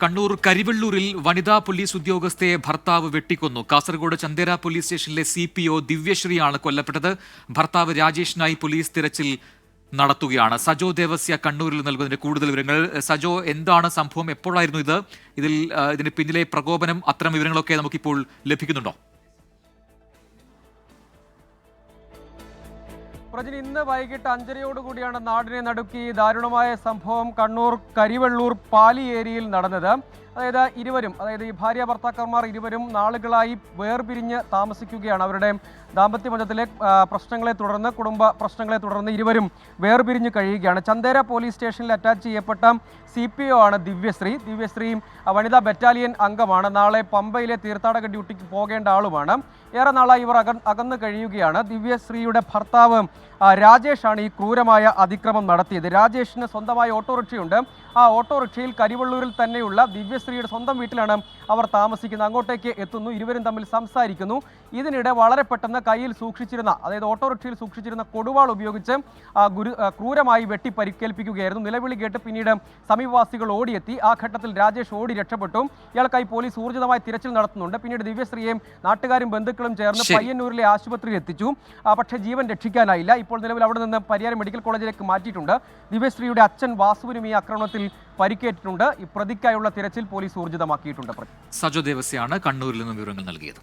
കണ്ണൂർ കരിവെള്ളൂരിൽ വനിതാ പോലീസ് ഉദ്യോഗസ്ഥയെ ഭർത്താവ് വെട്ടിക്കൊന്നു. കാസർഗോഡ് ചന്ദേര പോലീസ് സ്റ്റേഷനിലെ CPO ദിവ്യശ്രീയാണ് കൊല്ലപ്പെട്ടത്. ഭർത്താവ് രാജേഷിനായി പോലീസ് തിരച്ചിൽ നടത്തുകയാണ്. സജോ ദേവസ്യ കണ്ണൂരിൽ നൽകുന്നതിന്റെ കൂടുതൽ വിവരങ്ങൾ. സജോ, എന്താണ് സംഭവം? എപ്പോഴായിരുന്നു ഇതിന് പിന്നിലെ പ്രകോപനം? അത്തരം വിവരങ്ങളൊക്കെ നമുക്കിപ്പോൾ ലഭിക്കുന്നുണ്ടോ? പ്രജിന് ഇന്ന് വൈകിട്ട് 5:30 നാടിനെ നടുക്കി ദാരുണമായ സംഭവം കണ്ണൂർ കരിവെള്ളൂർ പാലി ഏരിയയിൽ നടന്നത്. അതായത് ഈ ഭാര്യ ഭർത്താക്കന്മാർ ഇരുവരും നാളുകളായി വേർപിരിഞ്ഞ് താമസിക്കുകയാണ്. അവരുടെ ദാമ്പത്യമജത്തിലെ പ്രശ്നങ്ങളെ തുടർന്ന്, കുടുംബ പ്രശ്നങ്ങളെ തുടർന്ന് ഇരുവരും വേർപിരിഞ്ഞ് കഴിയുകയാണ്. ചന്ദേര പോലീസ് സ്റ്റേഷനിൽ അറ്റാച്ച് ചെയ്യപ്പെട്ട CPO ആണ് ദിവ്യശ്രീ. ദിവ്യശ്രീ വനിതാ ബറ്റാലിയൻ അംഗമാണ്. നാളെ പമ്പയിലെ തീർത്ഥാടക ഡ്യൂട്ടിക്ക് പോകേണ്ട ആളുമാണ്. ഏറെ നാളായി ഇവർ അകന്ന് കഴിയുകയാണ്. ദിവ്യശ്രീയുടെ ഭർത്താവ് രാജേഷാണ് ഈ ക്രൂരമായ അതിക്രമം നടത്തിയത്. രാജേഷിന് സ്വന്തമായ ഓട്ടോറിക്ഷയുണ്ട്. ആ ഓട്ടോറിക്ഷയിൽ കരിവെള്ളൂരിൽ തന്നെയുള്ള ദിവ്യശ്രീയുടെ സ്വന്തം വീട്ടിലാണ് അവർ താമസിക്കുന്നത്. അങ്ങോട്ടേക്ക് എത്തുന്നു, ഇരുവരും തമ്മിൽ സംസാരിക്കുന്നു. ഇതിനിടെ വളരെ പെട്ടെന്ന് കയ്യിൽ സൂക്ഷിച്ചിരുന്ന, അതായത് ഓട്ടോറിക്ഷയിൽ സൂക്ഷിച്ചിരുന്ന കൊടുവാൾ ഉപയോഗിച്ച് ക്രൂരമായി വെട്ടി പരിക്കേൽപ്പിക്കുകയായിരുന്നു. നിലവിളി കേട്ട് പിന്നീട് സമീപവാസികൾ ഓടിയെത്തി. ആ ഘട്ടത്തിൽ രാജേഷ് ഓടി രക്ഷപ്പെട്ടു. ഇയാൾക്കായി പോലീസ് ഊർജിതമായി തിരച്ചിൽ നടത്തുന്നുണ്ട്. പിന്നീട് ദിവ്യശ്രീയെ നാട്ടുകാരും ബന്ധുക്കളും ചേർന്ന് പയ്യന്നൂരിലെ ആശുപത്രിയിൽ എത്തിച്ചു. പക്ഷേ ജീവൻ രക്ഷിക്കാനായില്ല. ഇപ്പോൾ നിലവിൽ അവിടെ നിന്ന് പരിയാരം മെഡിക്കൽ കോളേജിലേക്ക് മാറ്റിയിട്ടുണ്ട്. ദിവ്യശ്രീയുടെ അച്ഛൻ വാസുവിനും ഈ ആക്രമണത്തിൽ പരിക്കേറ്റിട്ടുണ്ട്. ഈ പ്രതിക്കായുള്ള തിരച്ചിൽ പോലീസ് ഊർജിതമാക്കിയിട്ടുണ്ട്. സജോ ദേവസ്യാണ് കണ്ണൂരിൽ നിന്ന് വിവരങ്ങൾ നൽകിയത്.